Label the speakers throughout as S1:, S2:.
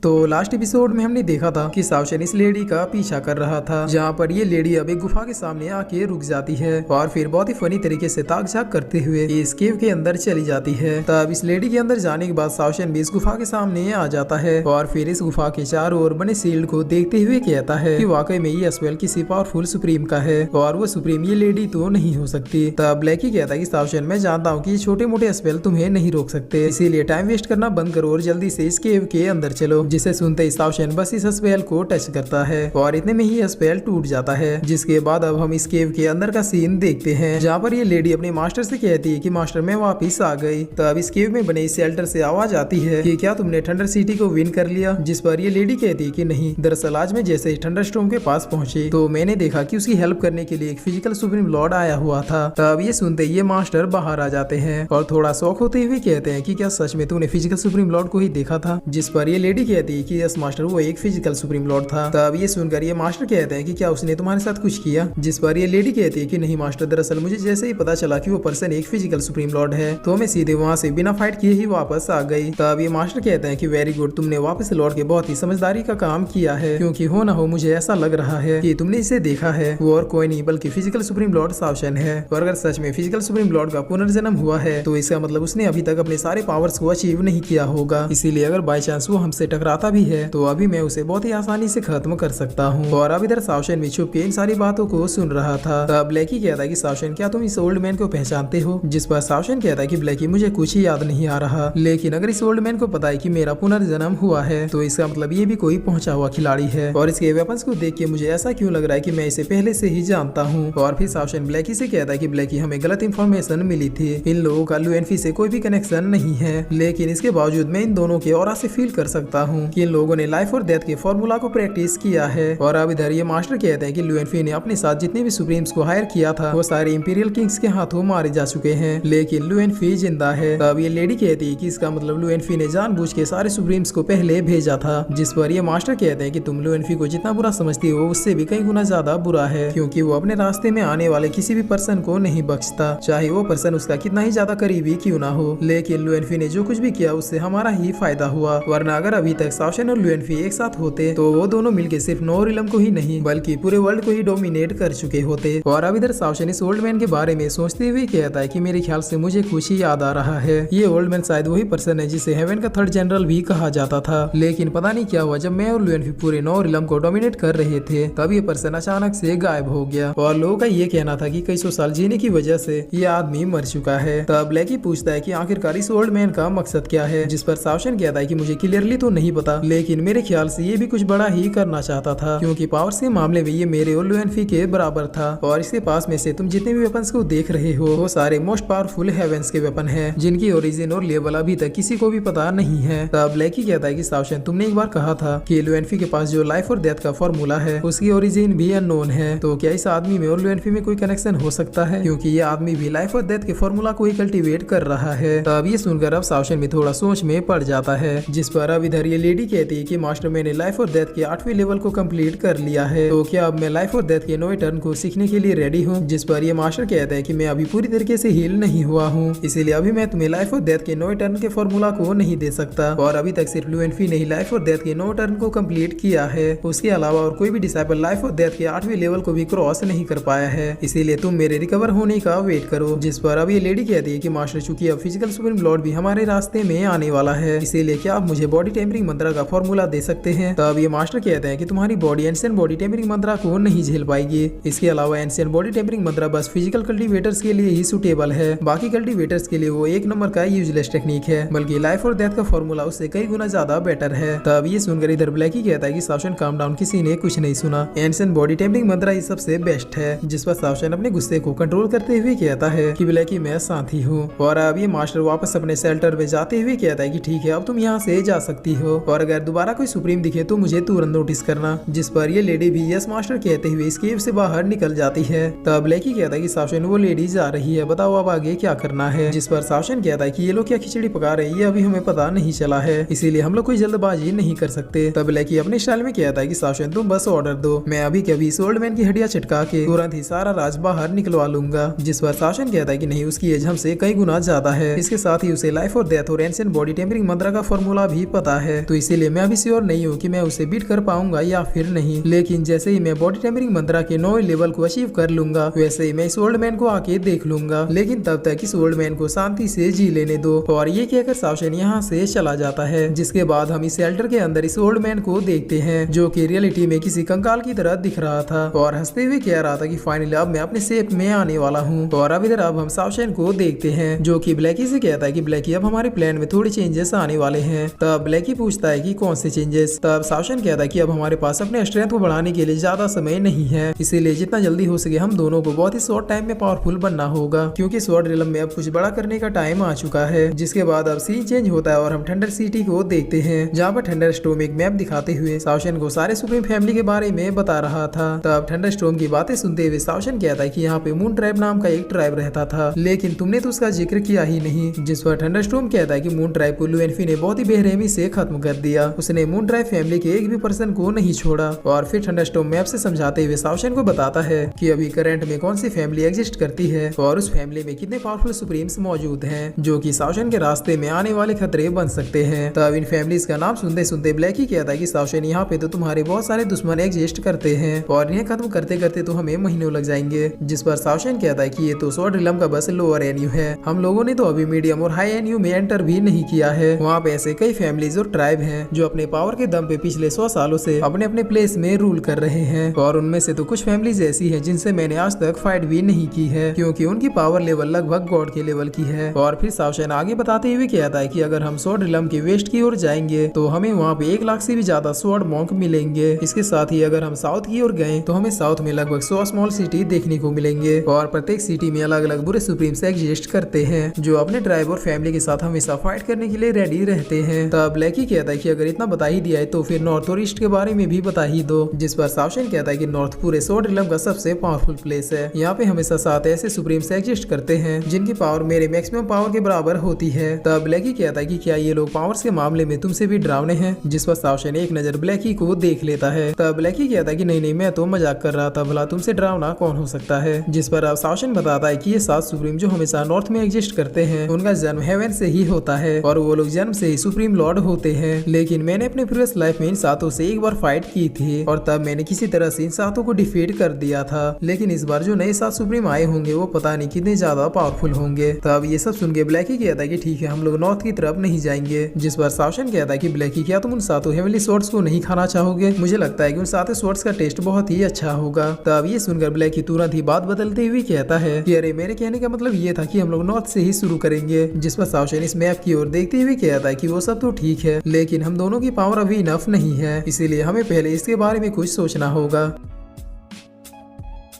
S1: तो last episode में हमने देखा था कि सावशन इस लेडी का पीछा कर रहा था, जहाँ पर ये लेडी अब एक गुफा के सामने आके रुक जाती है और फिर बहुत ही फनी तरीके से ताक झाक करते हुए इस केव के अंदर चली जाती है। तब इस लेडी के अंदर जाने के बाद सावशन भी इस गुफा के सामने आ जाता है और फिर इस गुफा के चारों ओर बने शील्ड को देखते हुए कहता है कि वाकई में ये स्पेल किसी पावरफुल सुप्रीम का है और वो सुप्रीम ये लेडी तो नहीं हो सकती। तब ब्लैकी कहता है कि सावशन, मैं जानता हूँ कि छोटे मोटे स्पेल तुम्हें नहीं रोक सकते, इसीलिए टाइम वेस्ट करना बंद करो और जल्दी से इस केव के अंदर चलो। जिसे सुनते ही सावशन बस इस स्पेल को टच करता है और इतने में ही स्पेल टूट जाता है। जिसके बाद अब हम इस केव के अंदर का सीन देखते हैं, जहाँ पर ये लेडी अपने मास्टर से कहती है कि मास्टर मैं वापिस आ गई। तब इस केव में बने इस शेल्टर से आवाज आती है कि क्या तुमने थंडर सिटी को विन कर लिया। जिस पर ये लेडी कहती है कि नहीं, दरअसल आज मैं जैसे ही थंडर स्टॉर्म के पास पहुंचे तो मैंने देखा कि उसकी हेल्प करने के लिए एक फिजिकल सुप्रीम लॉर्ड आया हुआ था। तब ये सुनते ये मास्टर बाहर आ जाते हैं और थोड़ा शौक होते हुए कहते हैं कि क्या सच में तूने फिजिकल सुप्रीम लॉर्ड को ही देखा था। जिस पर ये लेडी कहती है कि यस मास्टर, वो एक फिजिकल सुप्रीम लॉर्ड था। तब ये सुनकर ये मास्टर कहते हैं कि क्या उसने तुम्हारे साथ कुछ किया। जिस पर ये लेडी कहती है कि नहीं मास्टर, दरअसल मुझे जैसे ही पता चला कि वो पर्सन एक फिजिकल सुप्रीम लॉर्ड है तो मैं सीधे वहाँ से बिना फाइट किए ही वापस आ गई। तब ये मास्टर कहते हैं कि वेरी गुड, तुमने वापस लौट के बहुत ही समझदारी का काम किया है, क्योंकि हो ना हो मुझे ऐसा लग रहा है कि तुमने इसे देखा है, वो और कोई नहीं बल्कि फिजिकल सुप्रीम लॉर्ड सावशन है। और अगर सच में फिजिकल सुप्रीम लॉर्ड का पुनर्जन्म हुआ है तो इसका मतलब उसने अभी तक अपने सारे पावर्स को अचीव नहीं किया होगा। इसीलिए अगर बाई चांस वो हमसे टकराता भी है तो अभी मैं उसे बहुत ही आसानी से खत्म कर सकता हूँ। और अब इधर सावशन भी छुप के इन सारी बातों को सुन रहा था। तब ब्लैकी कहता है कि सावशन, क्या तुम इस ओल्ड मैन को पहचानते हो। जिस पर सावशन कहता है कि ब्लैकी, मुझे कुछ ही याद नहीं आ रहा, लेकिन अगर इस ओल्ड मैन को पता है कि मेरा पुनर्जन्म हुआ है तो इसका मतलब ये भी कोई पहुंचा हुआ खिलाड़ी है। और इसके वेपन्स को देख के मुझे ऐसा क्यों लग रहा है कि मैं इसे पहले से ही जानता हूँ। और फिर सावशन ब्लैकी से कहता है कि ब्लैकी, हमें गलत इन्फॉर्मेशन मिली थी, इन लोगों का लुएनफी से कोई भी कनेक्शन नहीं है, लेकिन इसके बावजूद मैं इन दोनों के ऑरा से फील कर सकता हूँ कि इन लोगों ने लाइफ और डेथ के फॉर्मूला को प्रैक्टिस किया है। और अब इधर ये मास्टर कहते हैं कि लुएनफी ने अपने साथ जितने भी सुप्रीम्स को हायर किया था वो सारे इंपीरियल किंग्स के हाथों मारे जा चुके हैं, लेकिन लुएनफी जिंदा है। तब ये लेडी कहती है कि इसका मतलब लुएनफी ने जानबूझ के सारे सुप्रीम्स को पहले भेजा था। जिस पर ये मास्टर कहते हैं कि तुम लुएनफी को जितना बुरा समझती हो उससे भी कई गुना ज्यादा बुरा है, क्योंकि वो अपने रास्ते में आने वाले किसी भी पर्सन को नहीं बख्शता, चाहे वो पर्सन उसका कितना ही ज्यादा करीबी क्यों ना हो। लेकिन लुएनफी ने जो कुछ भी किया उससे हमारा ही फायदा हुआ, वरना अगर अभी तक सावशन और लुएनफी एक साथ होते तो वो दोनों मिलकर सिर्फ नोरिलम को ही नहीं बल्कि पूरे वर्ल्ड को ही डोमिनेट कर चुके होते। और अब इधर सावशन इस ओल्ड मैन के बारे में सोचते हुए कहता है कि मेरे ख्याल से मुझे कुछ ही याद आ रहा है, ये ओल्ड मैन शायद वही पर्सन है जिसे हेवन का थर्ड जनरल भी कहा जाता था। लेकिन पता नहीं क्या हुआ, जब मैं और लुएनफी पूरे नोरिलम को डोमिनेट कर रहे थे तब ये पर्सन अचानक से गायब हो गया और लोगों का ये कहना था कि कई सौ साल जीने की वजह से ये आदमी मर चुका है। तब ब्लैकी पूछता है कि आखिरकार इस ओल्ड मैन का मकसद क्या है। जिस पर सावशन कहता है कि मुझे क्लियरली तो नहीं पता, लेकिन मेरे ख्याल से ये भी कुछ बड़ा ही करना चाहता था, क्योंकि पावर्स के मामले में ये मेरे और लुएनफी के बराबर था। और इसके पास में से तुम जितने भी वेपन्स को देख रहे हो वो सारे मोस्ट पावरफुल हेवेंस के वेपन हैं, जिनकी ओरिजिन और लेवल अभी तक किसी को भी पता नहीं है। तब ब्लैकी कहता है कि सावशन, तुमने एक बार कहा था कि लुएनफी के पास जो लाइफ और डेथ का फॉर्मूला है उसकी ओरिजिन भी अननोन है, तो क्या इस आदमी में और लुएनफी में कोई कनेक्शन हो सकता है, क्योंकि ये आदमी भी लाइफ और डेथ के फॉर्मूला को ही कल्टीवेट कर रहा है। तब ये सुनकर अब सावशन में थोड़ा सोच में पड़ जाता है। जिस पर अब इधर ये लेडी कहती है कि मास्टर, मैंने लाइफ और डेथ के 8वें लेवल को कंप्लीट कर लिया है, तो क्या अब मैं लाइफ और डेथ के 9वें टर्न को सीखने के लिए रेडी हूँ। जिस पर ये मास्टर कहता है कि मैं अभी पूरी तरीके से हील नहीं हुआ हूँ, इसीलिए अभी मैं तुम्हें लाइफ और डेथ के 9वें टर्न के फॉर्मूला को नहीं दे सकता। और अभी तक सिर्फ लुएनफी ने ही लाइफ और डेथ के 9 टर्न को कंप्लीट किया है, उसके अलावा और कोई भी डिसाइपल लाइफ और डेथ के 8वें लेवल को भी क्रॉस नहीं कर पाया है, इसीलिए तुम मेरे रिकवर होने का वेट करो। जिस पर अब ये लेडी कहती है कि मास्टर, चूंकि अब फिजिकल सुप्रीम लॉर्ड भी हमारे रास्ते में आने वाला है, इसीलिए क्या आप मुझे बॉडी टेम्परिंग मंत्रा का फॉर्मूला दे सकते हैं। तब ये मास्टर कहते हैं कि तुम्हारी बॉडी एंशिएंट बॉडी टेम्परिंग मंत्रा को नहीं झेल पाएगी, इसके अलावा एंशिएंट बॉडी टेम्परिंग मंत्रा बस फिजिकल कल्टीवेटर्स के लिए ही सुटेबल है, बाकी कल्टीवेटर्स के लिए वो एक नंबर का यूजलेस टेक्निक है, बल्कि लाइफ और डेथ का फॉर्मूला उससे कई गुना ज्यादा बेटर है। तब ये सुनकर इधर ब्लैकी कहता है कि सावशन, काम डाउन, किसी ने कुछ नहीं सुना, एंशिएंट बॉडी टेम्परिंग मंत्रा ही सबसे बेस्ट है। जिस पर सावशन अपने गुस्से को कंट्रोल करते हुए कहता है कि ब्लैकी, मैं साथी हूँ। और अब ये मास्टर वापस अपने शेल्टर में जाते हुए कहता है कि ठीक है, अब तुम यहाँ से जा सकती हो और अगर दोबारा कोई सुप्रीम दिखे तो मुझे तुरंत नोटिस करना। जिस पर ये लेडी भी यस मास्टर कहते हुए इस केव से बाहर निकल जाती है। तब ब्लैकी कहता है कि सावशन, वो लेडी जा रही है, बताओ अब आगे क्या करना है। जिस पर सावशन कहता है कि ये लोग क्या खिचड़ी पका रहे हैं ये अभी हमें पता नहीं चला है, इसीलिए हम लोग कोई जल्दबाजी नहीं कर सकते। तब ब्लैकी अपने स्टाइल में कहता है कि सावशन, तुम बस ऑर्डर दो, मैं अभी कभी इस ओल्ड मैन की हड्डियां चटका के तुरंत ही सारा राज बाहर निकलवा लूंगा। जिस पर सावशन कहता है कि नहीं, उसकी एज हमसे कई गुना ज्यादा है, इसके साथ ही उसे लाइफ और डेथ और एंशिएंट बॉडी टेम्परिंग मंत्रा का फॉर्मूला भी पता है, तो इसीलिए इसीलिए मैं अभी श्योर नहीं हूँ कि मैं उसे बीट कर पाऊंगा या फिर नहीं। लेकिन जैसे ही मैं बॉडी टेम्परिंग मंत्रा के 9वें लेवल को अचीव कर लूंगा वैसे ही मैं इस ओल्ड मैन को आके देख लूंगा। लेकिन तब तक इस ओल्ड मैन को शांति से जी लेने दो। और ये कहकर सावशेन यहाँ से चला जाता है। जिसके बाद हम इस शेल्टर के अंदर इस ओल्ड मैन को देखते हैं जो कि रियलिटी में किसी कंकाल की तरह दिख रहा था और हंसते हुए कह रहा था कि फाइनली अब मैं अपने शेप में आने वाला हूँ। और अब इधर अब हम सावशेन को देखते हैं जो कि ब्लैकी से कहता है कि ब्लैकी अब हमारे प्लान में थोड़े चेंजेस आने वाले हैं। तब ब्लैकी पूछता है कि कौन से चेंजेस। तब सावशेन कहता है कि अब हमारे पास अपने स्ट्रेंथ को बढ़ाने के लिए ज्यादा समय नहीं है, इसीलिए जितना जल्दी हो सके हम दोनों को बहुत ही शॉर्ट टाइम में पावरफुल बनना होगा क्योंकि स्वॉर्ड रियलम में अब कुछ बड़ा करने का टाइम आ चुका है। जिसके बाद अब सीन चेंज होता है और हम थंडर सिटी को देखते हैं जहाँ पर थंडर स्टॉर्म एक मैप दिखाते हुए सावशेन को सारे सुप्रीम फैमिली के बारे में बता रहा था। तब थंडर स्टॉर्म की बातें सुनते हुए सावशेन कहता है कि यहाँ पे मून ट्राइब नाम का एक ट्राइब रहता था लेकिन तुमने तो उसका जिक्र किया ही नहीं। जिस पर थंडर स्टॉर्म कहता है कि मून ट्राइब को लुएनफी ने बहुत ही बेरहमी से खत्म कर दिया, उसने मून ट्राइब फैमिली के एक भी पर्सन को नहीं छोड़ा। और फिर थंडर स्टॉर्म मैप से समझाते हुए सावशेन को बताता है कि अभी करंट में कौन सी फैमिली एग्जिस्ट करती है और उस फैमिली में कितने पावरफुल सुप्रीम्स मौजूद हैं जो कि सावशेन के रास्ते में आने वाले खतरे बन सकते हैं। तब इन फैमिलीज का नाम सुनते सुनते ब्लैकी कहता है कि सावशेन यहाँ पे तो तुम्हारे बहुत सारे दुश्मन एग्जिस्ट करते हैं और इन्हें खत्म करते करते तो हमें महीनों लग जाएंगे। जिस पर सावशेन कहता है कि ये तो स्वॉर्ड रियलम का बस लोअर एनयू है, हम लोगों ने तो अभी मीडियम और हाई एनयू में एंटर भी नहीं किया है। वहाँ पे ऐसे कई फैमिलीज और ट्राइब हैं जो अपने पावर के दम पे पिछले 100 सालों से अपने अपने प्लेस में रूल कर रहे हैं और उनमें से तो कुछ फैमिलीज ऐसी हैं जिनसे मैंने आज तक फाइट भी नहीं की है क्योंकि उनकी पावर लेवल लगभग गॉड के लेवल की है। और फिर सावशेन आगे बताते हुए कहता है कि अगर हम स्वॉर्ड रियलम के वेस्ट की ओर जाएंगे तो हमें वहाँ पे 1 लाख से भी ज्यादा स्वॉर्ड मॉन्क मिलेंगे। इसके साथ ही अगर हम साउथ की ओर गए तो हमें साउथ में लगभग 100 स्मॉल सिटी देखने को मिलेंगे और प्रत्येक सिटी में अलग अलग बुरे सुप्रीम्स एग्जिस्ट करते हैं जो अपने ट्राइब और फैमिली के साथ हमेशा फाइट करने के लिए रेडी रहते हैं। तब ब्लैकी कहता है कि अगर इतना बता ही दिया है तो फिर नॉर्थ और ईस्ट के बारे में भी बता ही दो। जिस पर सावशेन कहता है कि नॉर्थ पूरे स्वॉर्ड रियलम का सबसे पावरफुल प्लेस है, यहाँ पे हमेशा 7 ऐसे सुप्रीम्स एग्जिस्ट करते हैं जिनकी पावर मेरे मैक्सिमम पावर के बराबर होती है। तब ब्लैकी कहता है कि क्या ये लोग पावर्स के मामले में तुमसे भी डरावने हैं। जिस पर सावशेन एक नजर ब्लैकी को देख लेता है। तब ब्लैकी कहता है कि नहीं मैं तो मजाक कर रहा था, भला तुमसे डरावना कौन हो सकता है। जिस पर अब सावशेन बताता है कि ये 7 सुप्रीम जो हमेशा नॉर्थ में एग्जिस्ट करते हैं उनका जन्म हेवन से ही होता है और वो लोग जन्म से ही सुप्रीम लॉर्ड होते हैं। लेकिन मैंने अपने प्रीवियस लाइफ में इन 7 से एक बार फाइट की थी और तब मैंने किसी तरह से इन 7 को डिफीट कर दिया था। लेकिन इस बार जो नए 7 सुप्रीम आए होंगे वो पता नहीं कितने ज्यादा पावरफुल होंगे। तब ये सब सुन के ब्लैकी कहता है कि ठीक है हम लोग नॉर्थ की तरफ नहीं जाएंगे। जिस पर सावशेन कहता है कि ब्लैकी क्या तुम उन 7 हेवनली स्वॉर्ड्स को नहीं खाना चाहोगे, मुझे लगता है कि उन 7 स्वॉर्ड्स का टेस्ट बहुत ही अच्छा होगा। तब ये सुनकर ब्लैकी तुरंत ही बात बदलते हुए कहता है कि अरे मेरे कहने का मतलब ये था कि हम लोग नॉर्थ से ही शुरू करेंगे। जिस पर सावशेन इस मैप की ओर देखते हुए कहता है कि वो सब तो ठीक है लेकिन हम दोनों की पावर अभी इनफ नहीं है, इसीलिए हमें पहले इसके बारे में कुछ सोचना होगा।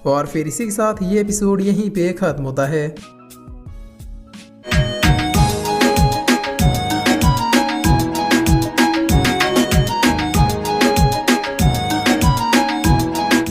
S1: और फिर इसी के साथ ये एपिसोड यहीं पे खत्म होता है।